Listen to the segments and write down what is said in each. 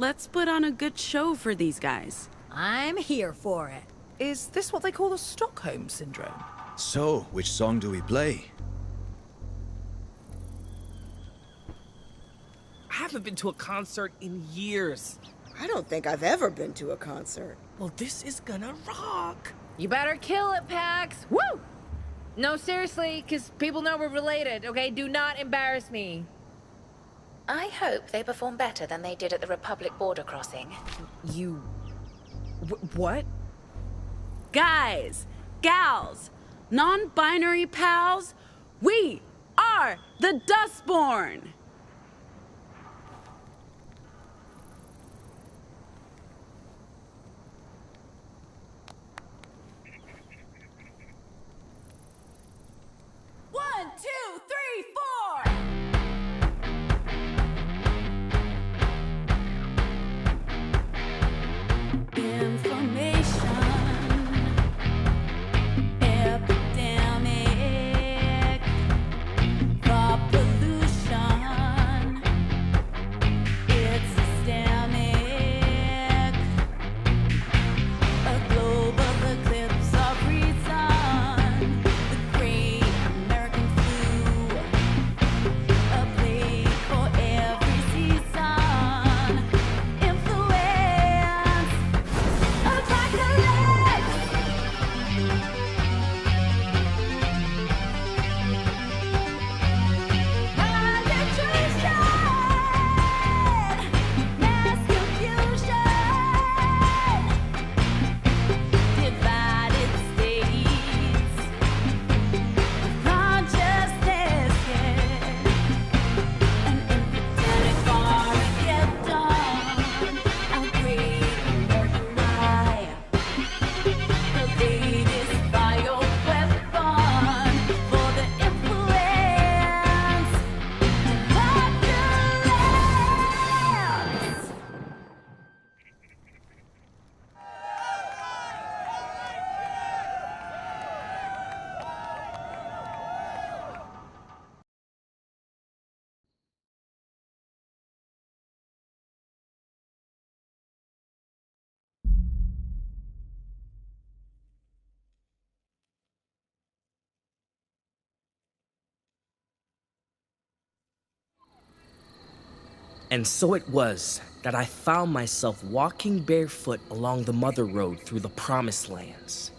Let's put on a good show for these guys. I'm here for it. Is this what they call the Stockholm Syndrome? So, which song do we play? I haven't been to a concert in years. I don't think I've ever been to a concert. Well, this is gonna rock. You better kill it, Pax. Woo! No, seriously, because people know we're related, okay? Do not embarrass me. I hope they perform better than they did at the Republic border crossing. You... what? Guys, gals, non-binary pals, we are the Dustborn! One, two, three, four! And so it was that I found myself walking barefoot along the Mother Road through the Promised Lands.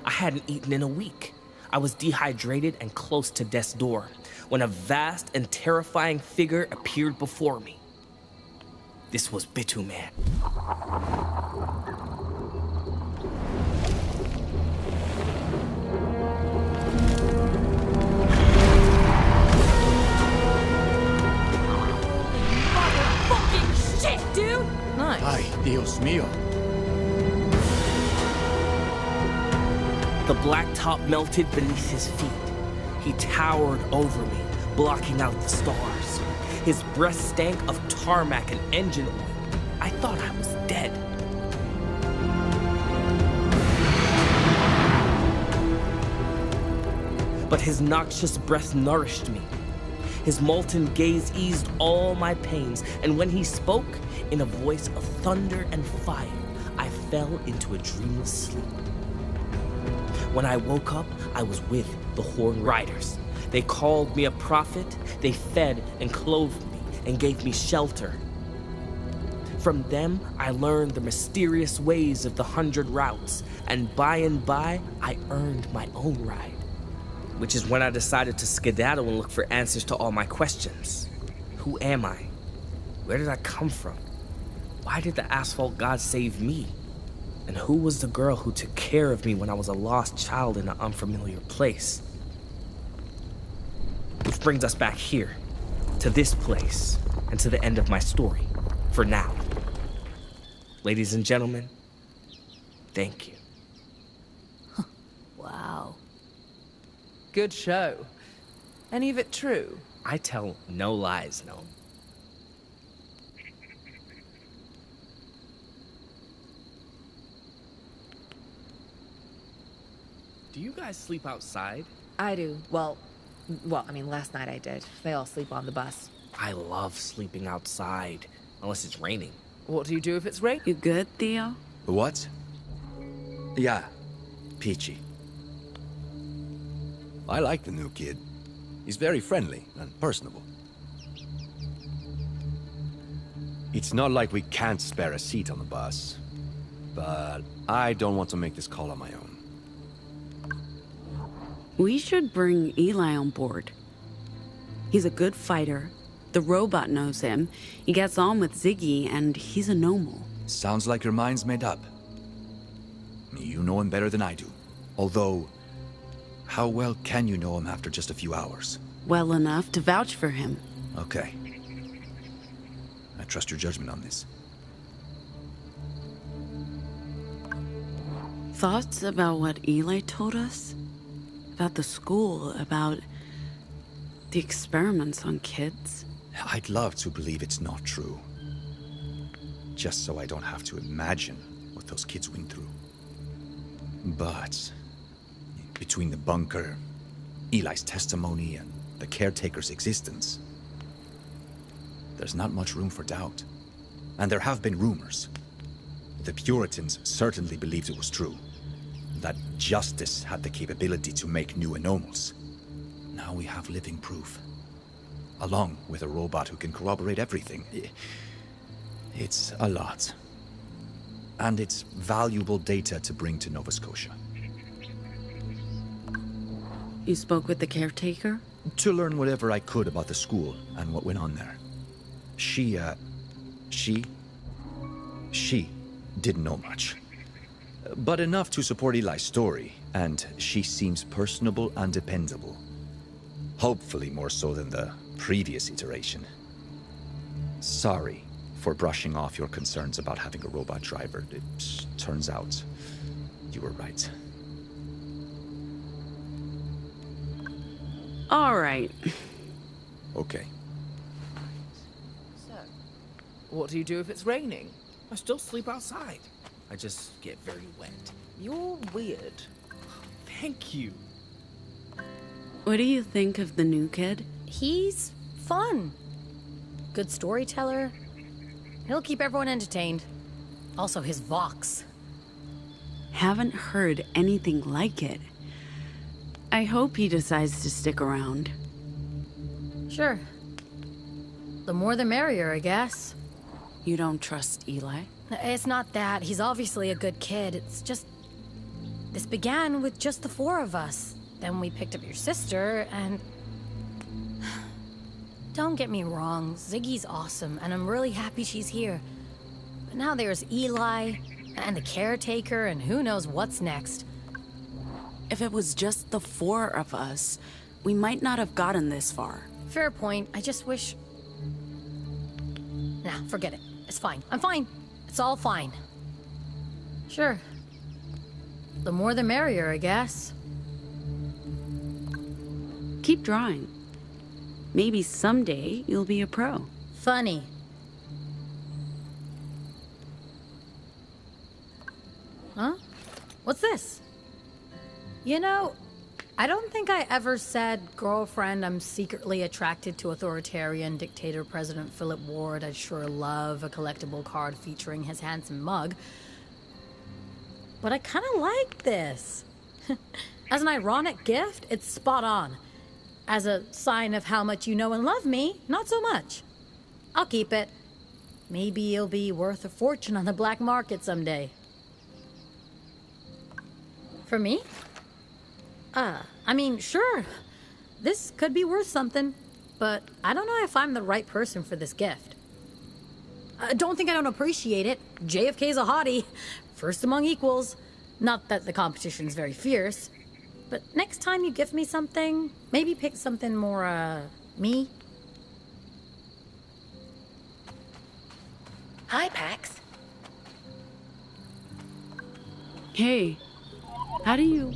I hadn't eaten in a week. I was dehydrated and close to death's door when a vast and terrifying figure appeared before me. This was Bituman. Ay, Dios mío. The blacktop melted beneath his feet. He towered over me, blocking out the stars. His breath stank of tarmac and engine oil. I thought I was dead. But his noxious breath nourished me. His molten gaze eased all my pains, and when he spoke, in a voice of thunder and fire, I fell into a dreamless sleep. When I woke up, I was with the Horned Riders. They called me a prophet, they fed and clothed me, and gave me shelter. From them, I learned the mysterious ways of the 100 routes, and by, I earned my own ride. Which is when I decided to skedaddle and look for answers to all my questions. Who am I? Where did I come from? Why did the asphalt god save me? And who was the girl who took care of me when I was a lost child in an unfamiliar place? Which brings us back here, to this place, and to the end of my story, for now. Ladies and gentlemen, thank you. Wow. Good show. Any of it true? I tell no lies, no. Do you guys sleep outside? I do. Well, I mean, last night I did. They all sleep on the bus. I love sleeping outside. Unless it's raining. What do you do if it's rain? You good, Theo? What? Yeah, peachy. I like the new kid. He's very friendly and personable. It's not like we can't spare a seat on the bus, but I don't want to make this call on my own. We should bring Eli on board. He's a good fighter. The robot knows him. He gets on with Ziggy, and he's a normal. Sounds like your mind's made up. You know him better than I do. Although, how well can you know him after just a few hours? Well enough to vouch for him. Okay. I trust your judgment on this. Thoughts about what Eli told us? About the school, about the experiments on kids? I'd love to believe it's not true. Just so I don't have to imagine what those kids went through. But between the bunker, Eli's testimony, and the caretaker's existence, there's not much room for doubt. And there have been rumors. The Puritans certainly believed it was true. That justice had the capability to make new anomals. Now we have living proof. Along with a robot who can corroborate everything. It's a lot. And it's valuable data to bring to Nova Scotia. You spoke with the caretaker? To learn whatever I could about the school and what went on there. She didn't know much. But enough to support Eli's story, and she seems personable and dependable. Hopefully more so than the previous iteration. Sorry for brushing off your concerns about having a robot driver. It turns out you were right. All right. Okay. So, what do you do if it's raining? I still sleep outside. I just get very wet. You're weird. Thank you. What do you think of the new kid? He's fun. Good storyteller. He'll keep everyone entertained. Also, his vox. Haven't heard anything like it. I hope he decides to stick around. Sure. The more the merrier, I guess. You don't trust Eli? It's not that. He's obviously a good kid. It's just... This began with just the four of us. Then we picked up your sister, and... Don't get me wrong, Ziggy's awesome, and I'm really happy she's here. But now there's Eli, and the caretaker, and who knows what's next. If it was just the four of us, we might not have gotten this far. Fair point. I just wish... Nah, forget it. It's fine. I'm fine. It's all fine. Sure. The more the merrier, I guess. Keep drawing. Maybe someday you'll be a pro. Funny. Huh? What's this? You know, I don't think I ever said, girlfriend, I'm secretly attracted to authoritarian dictator President Philip Ward. I'd sure love a collectible card featuring his handsome mug. But I kind of like this. As an ironic gift, it's spot on. As a sign of how much you know and love me, not so much. I'll keep it. Maybe it'll be worth a fortune on the black market someday. For me? I mean, sure. This could be worth something, but I don't know if I'm the right person for this gift. Don't think I don't appreciate it. JFK's a hottie. First among equals. Not that the competition's very fierce. But next time you gift me something, maybe pick something more, me. Hi, Pax. Hey, how do you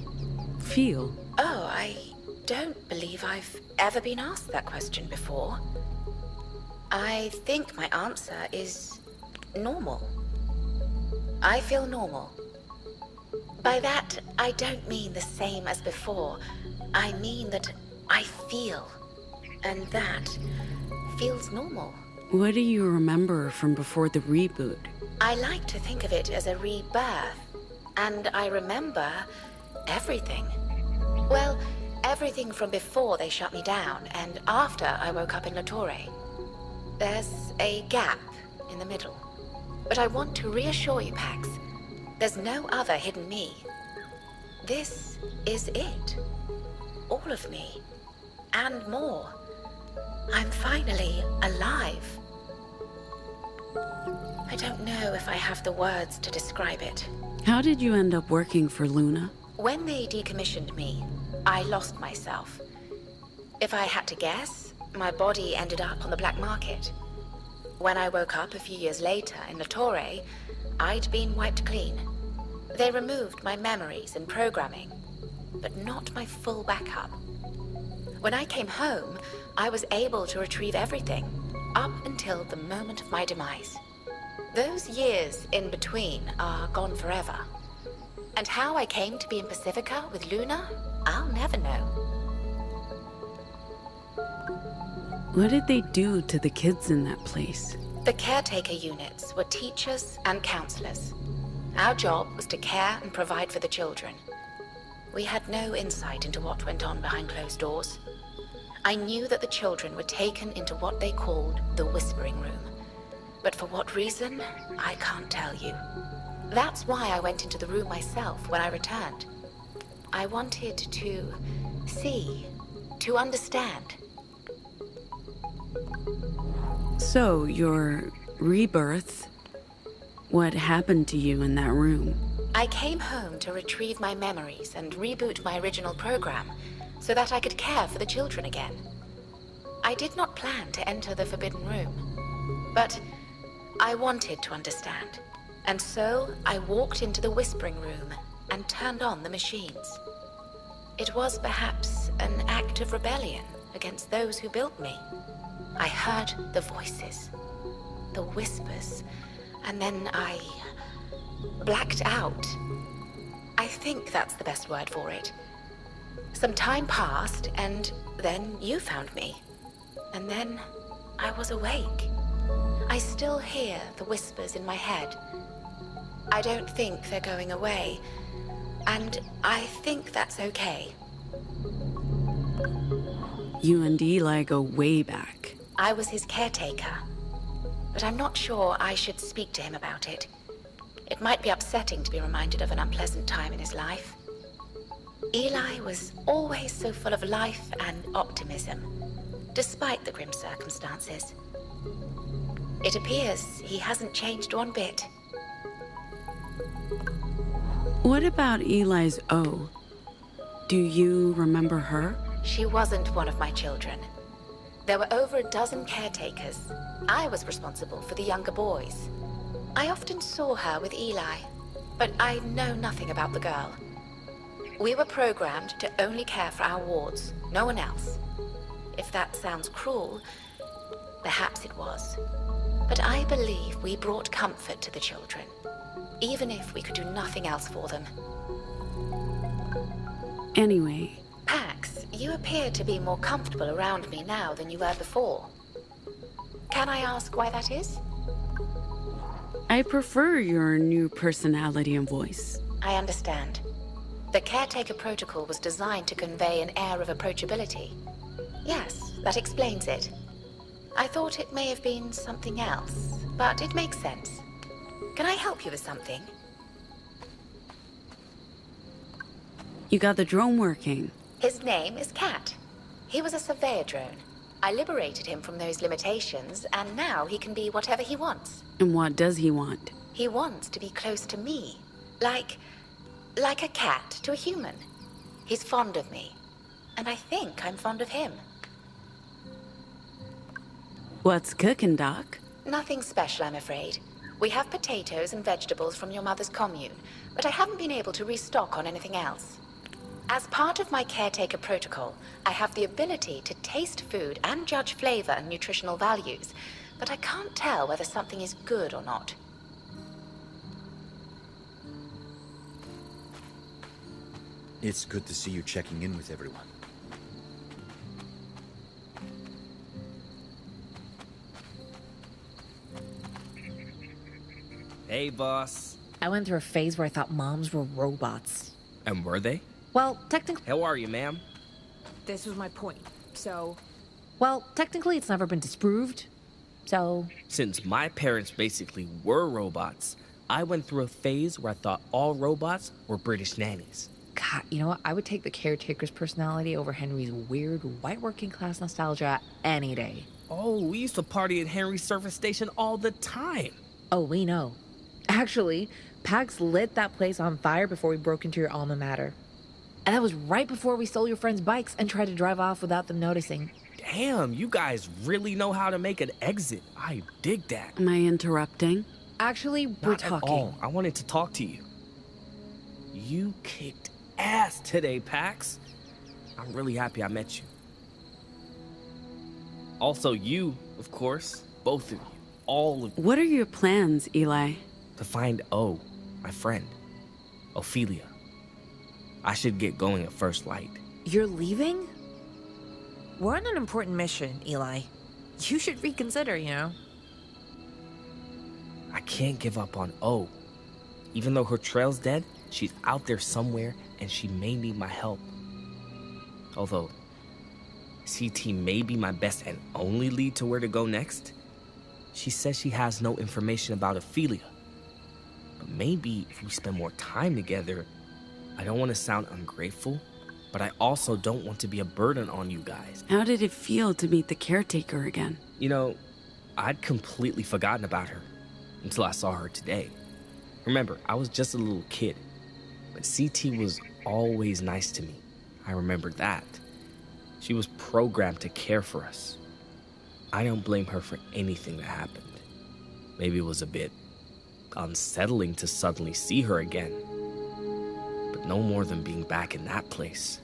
feel? Oh, I don't believe I've ever been asked that question before. I think my answer is normal. I feel normal. By that, I don't mean the same as before. I mean that I feel. And that feels normal. What do you remember from before the reboot? I like to think of it as a rebirth. And I remember everything. Well, everything from before they shut me down and after I woke up in La Torre. There's a gap in the middle. But I want to reassure you, Pax, there's no other hidden me. This is it. All of me. And more. I'm finally alive. I don't know if I have the words to describe it. How did you end up working for Luna? When they decommissioned me, I lost myself. If I had to guess, my body ended up on the black market. When I woke up a few years later in La Torre, I'd been wiped clean. They removed my memories and programming, but not my full backup. When I came home, I was able to retrieve everything, up until the moment of my demise. Those years in between are gone forever. And how I came to be in Pacifica with Luna, I'll never know. What did they do to the kids in that place? The caretaker units were teachers and counselors. Our job was to care and provide for the children. We had no insight into what went on behind closed doors. I knew that the children were taken into what they called the Whispering Room. But for what reason, I can't tell you. That's why I went into the room myself when I returned. I wanted to see, to understand. So, your rebirth, what happened to you in that room? I came home to retrieve my memories and reboot my original program so that I could care for the children again. I did not plan to enter the Forbidden Room, but I wanted to understand. And so I walked into the Whispering Room and turned on the machines. It was perhaps an act of rebellion against those who built me. I heard the voices, the whispers, and then I blacked out. I think that's the best word for it. Some time passed, and then you found me. And then I was awake. I still hear the whispers in my head. I don't think they're going away, and I think that's okay. You and Eli go way back. I was his caretaker, but I'm not sure I should speak to him about it. It might be upsetting to be reminded of an unpleasant time in his life. Eli was always so full of life and optimism, despite the grim circumstances. It appears he hasn't changed one bit. What about Eli's O? Do you remember her? She wasn't one of my children. There were over a dozen caretakers. I was responsible for the younger boys. I often saw her with Eli, but I know nothing about the girl. We were programmed to only care for our wards, no one else. If that sounds cruel, perhaps it was. But I believe we brought comfort to the children, even if we could do nothing else for them. Anyway, Pax, you appear to be more comfortable around me now than you were before. Can I ask why that is? I prefer your new personality and voice. I understand. The caretaker protocol was designed to convey an air of approachability. Yes, that explains it. I thought it may have been something else, but it makes sense. Can I help you with something? You got the drone working. His name is Cat. He was a surveyor drone. I liberated him from those limitations, and now he can be whatever he wants. And what does he want? He wants to be close to me. Like a cat to a human. He's fond of me. And I think I'm fond of him. What's cooking, Doc? Nothing special, I'm afraid. We have potatoes and vegetables from your mother's commune, but I haven't been able to restock on anything else. As part of my caretaker protocol, I have the ability to taste food and judge flavor and nutritional values, but I can't tell whether something is good or not. It's good to see you checking in with everyone. Hey, boss. I went through a phase where I thought moms were robots. And were they? Well, technically... How are you, ma'am? This was my point. So, Well, technically it's never been disproved. So... Since my parents basically were robots, I went through a phase where I thought all robots were British nannies. God, you know what? I would take the caretaker's personality over Henry's weird white working class nostalgia any day. Oh, we used to party at Henry's service station all the time. Oh, we know. Actually, Pax lit that place on fire before we broke into your alma mater. And that was right before we stole your friends' bikes and tried to drive off without them noticing. Damn, you guys really know how to make an exit. I dig that. Am I interrupting? Actually, we're Not at talking. all. I wanted to talk to you. You kicked ass today, Pax. I'm really happy I met you. Also you, of course. Both of you. All of you. What are your plans, Eli? To find O, my friend. Ophelia. I should get going at first light. You're leaving? we're on an important mission, Eli. You should reconsider, you know? I can't give up on O. Even though her trail's dead, she's out there somewhere and she may need my help. Although, CT may be my best and only lead to where to go next. She says she has no information about Ophelia. But maybe if we spend more time together, I don't want to sound ungrateful, but I also don't want to be a burden on you guys. How did it feel to meet the caretaker again? You know, I'd completely forgotten about her until I saw her today. Remember, I was just a little kid, but CT was always nice to me. I remember that. She was programmed to care for us. I don't blame her for anything that happened. Maybe it was a bit unsettling to suddenly see her again, but no more than being back in that place.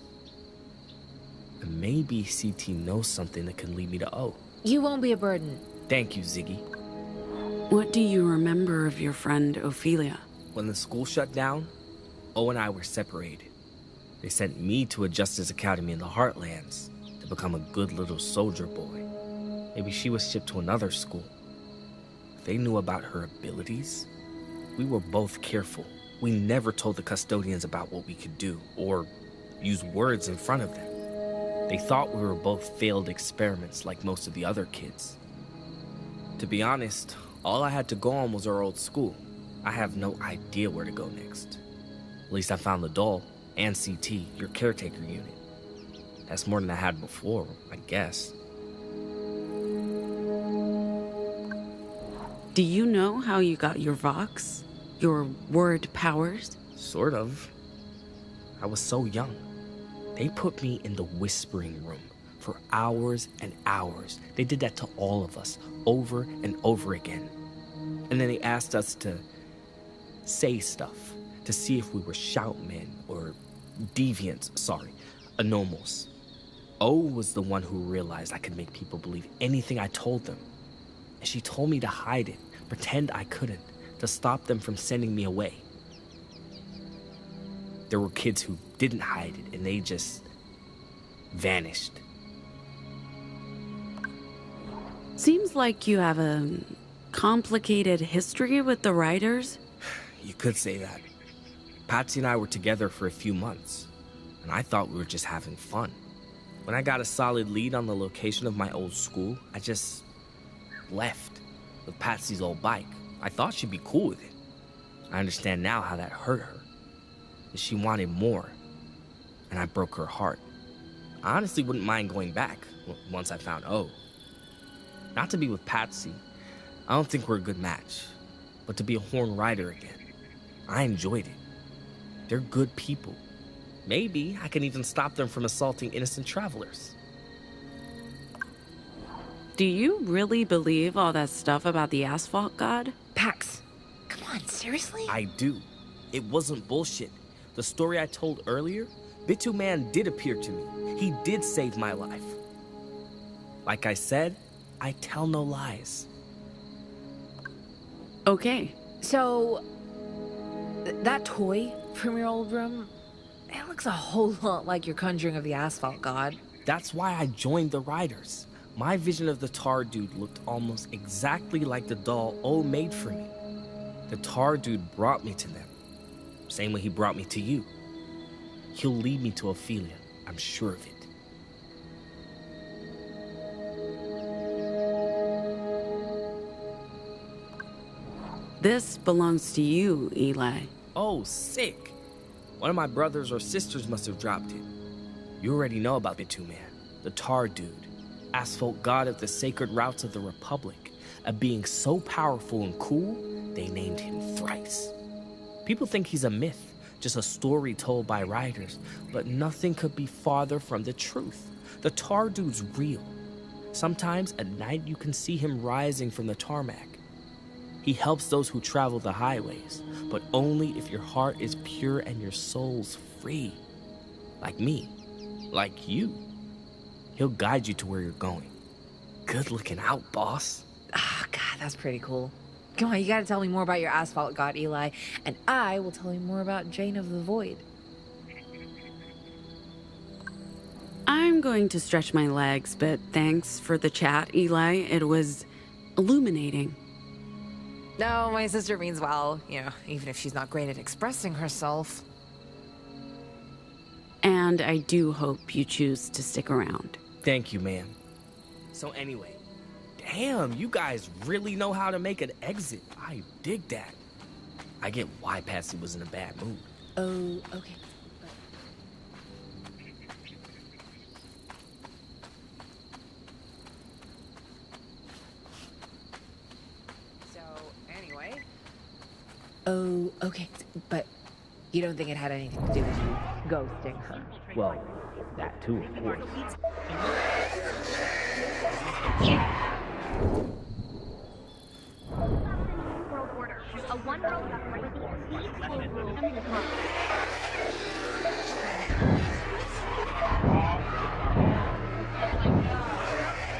And maybe CT knows something that can lead me to O. You won't be a burden. Thank you, Ziggy. What do you remember of your friend Ophelia? When the school shut down, O and I were separated. They sent me to a justice academy in the Heartlands to become a good little soldier boy. Maybe she was shipped to another school. If they knew about her abilities, we were both careful. We never told the custodians about what we could do or use words in front of them. They thought we were both failed experiments like most of the other kids. To be honest, all I had to go on was our old school. I have no idea where to go next. At least I found the doll and CT, your caretaker unit. That's more than I had before, I guess. Do you know how you got your Vox? Your word powers? Sort of. I was so young. They put me in the whispering room for hours and hours. They did that to all of us, over and over again. And then they asked us to say stuff, to see if we were shoutmen or deviants, anomals. O was the one who realized I could make people believe anything I told them. And she told me to hide it, pretend I couldn't, to stop them from sending me away. There were kids who didn't hide it, and they just vanished. Seems like you have a complicated history with the writers. You could say that. Patsy and I were together for a few months, and I thought we were just having fun. When I got a solid lead on the location of my old school, I just left with Patsy's old bike. I thought she'd be cool with it. I understand now how that hurt her. She wanted more, and I broke her heart. I honestly wouldn't mind going back once I found O. Not to be with Patsy. I don't think we're a good match. But to be a Horn Rider again. I enjoyed it. They're good people. Maybe I can even stop them from assaulting innocent travelers. Do you really believe all that stuff about the asphalt god? Pax, come on, seriously? I do. It wasn't bullshit. The story I told earlier, Bitu Man did appear to me. He did save my life. Like I said, I tell no lies. Okay. So, that toy from your old room, it looks a whole lot like your conjuring of the asphalt god. That's why I joined the Riders. My vision of the tar dude looked almost exactly like the doll O made for me. The tar dude brought me to them. Same way he brought me to you. He'll lead me to Ophelia, I'm sure of it. This belongs to you, Eli. Oh, sick. One of my brothers or sisters must have dropped it. You already know about the two-man, the tar dude, asphalt god of the sacred routes of the Republic, a being so powerful and cool, they named him Thrice. People think he's a myth, just a story told by writers, but nothing could be farther from the truth. The tar dude's real. Sometimes at night you can see him rising from the tarmac. He helps those who travel the highways, but only if your heart is pure and your soul's free. Like me, like you. He'll guide you to where you're going. Good looking out, boss. Ah, God, that's pretty cool. Come on, you gotta tell me more about your asphalt god, Eli, and I will tell you more about Jane of the Void. I'm going to stretch my legs, but thanks for the chat, Eli. It was illuminating. No, my sister means well, even if she's not great at expressing herself. And I do hope you choose to stick around. Thank you, ma'am. So anyway, damn, you guys really know how to make an exit. I dig that. I get why Patsy was in a bad mood. Oh, okay. Oh, okay. But you don't think it had anything to do with you ghosting her? Well, that too, of course. World order. A one world government with the elite full rule and the world.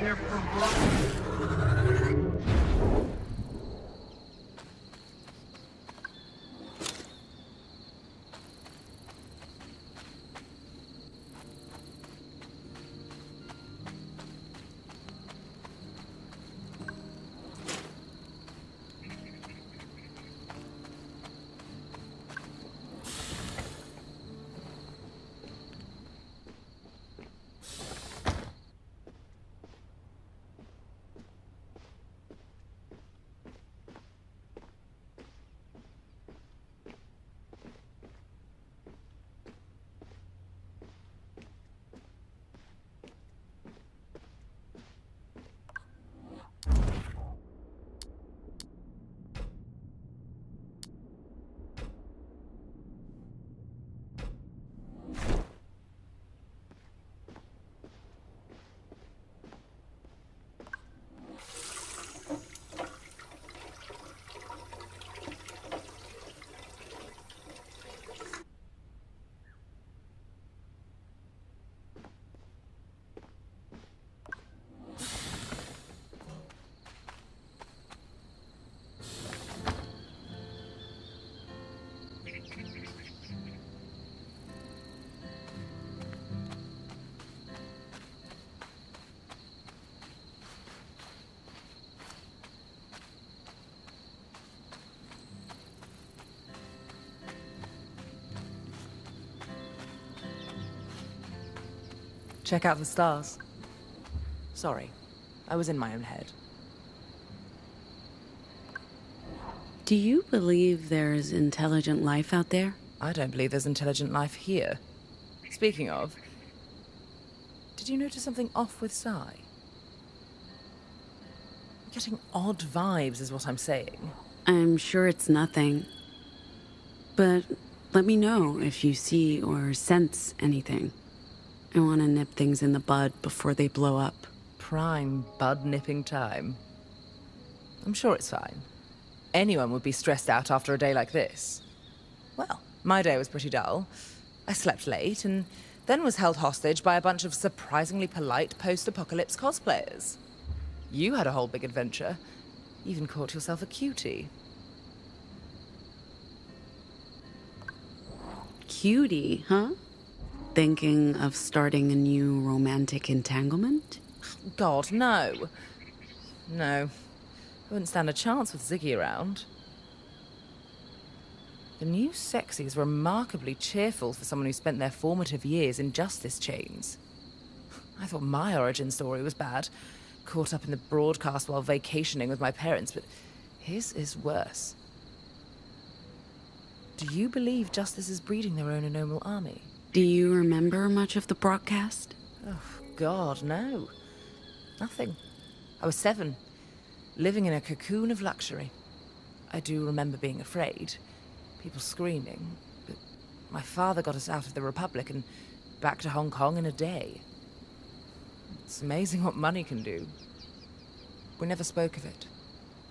They're perverted. Check out the stars. Sorry, I was in my own head. Do you believe there's intelligent life out there? I don't believe there's intelligent life here. Speaking of, did you notice something off with Sai? I'm getting odd vibes is what I'm saying. I'm sure it's nothing. But let me know if you see or sense anything. I want to nip things in the bud before they blow up. Prime bud-nipping time. I'm sure it's fine. Anyone would be stressed out after a day like this. Well, my day was pretty dull. I slept late and then was held hostage by a bunch of surprisingly polite post-apocalypse cosplayers. You had a whole big adventure. Even caught yourself a cutie. Cutie, huh? Thinking of starting a new romantic entanglement? God, no. No. I wouldn't stand a chance with Ziggy around. The new sexy is remarkably cheerful for someone who spent their formative years in justice chains. I thought my origin story was bad, caught up in the broadcast while vacationing with my parents, but his is worse. Do you believe justice is breeding their own anomal army? Do you remember much of the broadcast? Oh, God, no. Nothing. I was 7, living in a cocoon of luxury. I do remember being afraid, people screaming, but my father got us out of the Republic and back to Hong Kong in a day. It's amazing what money can do. We never spoke of it.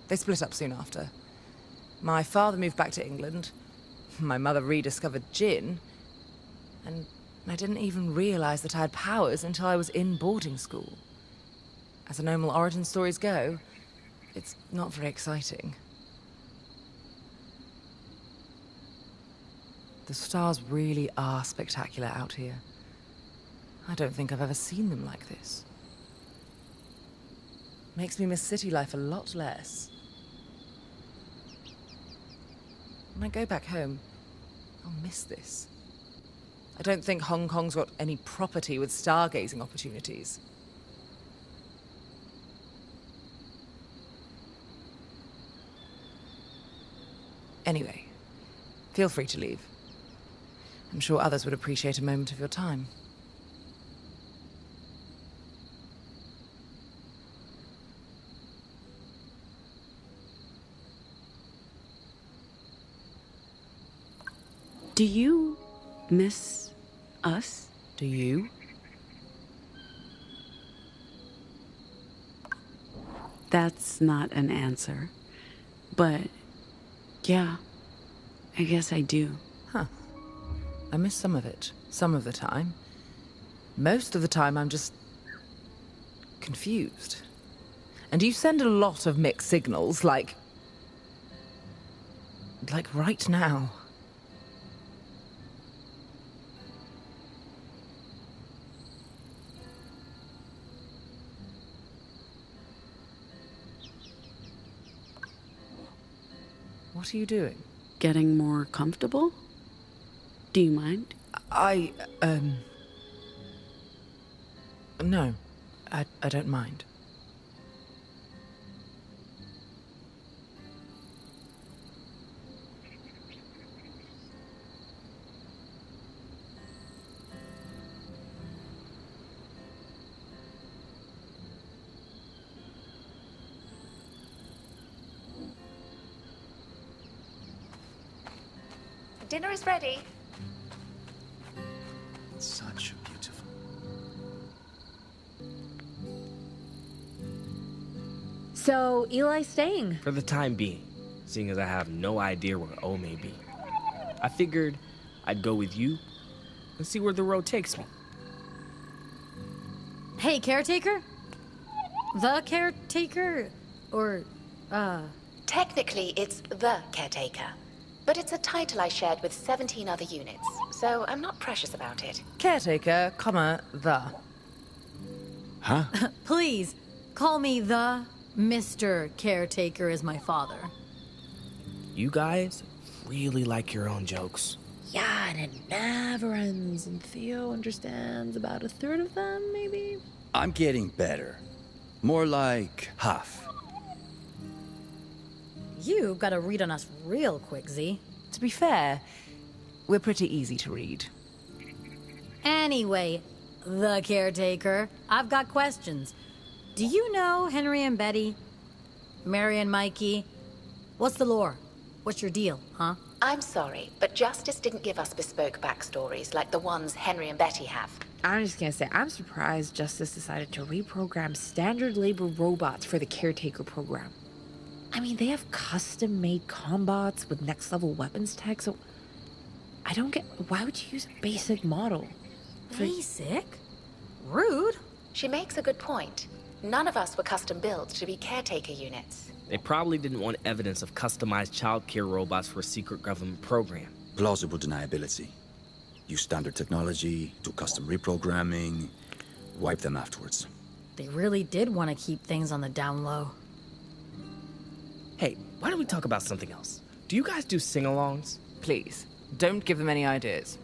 They split up soon after. My father moved back to England. My mother rediscovered gin. And I didn't even realize that I had powers until I was in boarding school. As anomal origin stories go, it's not very exciting. The stars really are spectacular out here. I don't think I've ever seen them like this. Makes me miss city life a lot less. When I go back home, I'll miss this. I don't think Hong Kong's got any property with stargazing opportunities. Anyway, feel free to leave. I'm sure others would appreciate a moment of your time. Do you miss us? Do you? That's not an answer. But, yeah, I guess I do. Huh. I miss some of it, some of the time. Most of the time, I'm just confused. And you send a lot of mixed signals, like right now. What are you doing? Getting more comfortable? Do you mind? No, I don't mind. Dinner is ready. Such beautiful. So, Eli's staying. For the time being, seeing as I have no idea where O may be. I figured I'd go with you and see where the road takes me. Hey, caretaker? The caretaker? Or, Technically, it's the caretaker. But it's a title I shared with 17 other units, so I'm not precious about it. Caretaker, comma, the. Huh? please, call me the Mr. Caretaker is my father. You guys really like your own jokes. Yeah, and it never ends, and Theo understands about a third of them, maybe? I'm getting better. More like half. You gotta read on us real quick, Z. To be fair, we're pretty easy to read. Anyway, the caretaker, I've got questions. Do you know Henry and Betty? Mary and Mikey? What's the lore? What's your deal, huh? I'm sorry, but Justice didn't give us bespoke backstories like the ones Henry and Betty have. I'm just gonna say, I'm surprised Justice decided to reprogram standard labor robots for the caretaker program. I mean, they have custom-made combots with next-level weapons tech, so I don't get... Why would you use a basic model? Basic? Rude. She makes a good point. None of us were custom built to be caretaker units. They probably didn't want evidence of customized childcare robots for a secret government program. Plausible deniability. Use standard technology, do custom reprogramming, wipe them afterwards. They really did want to keep things on the down low. Hey, why don't we talk about something else? Do you guys do sing-alongs? Please, don't give them any ideas.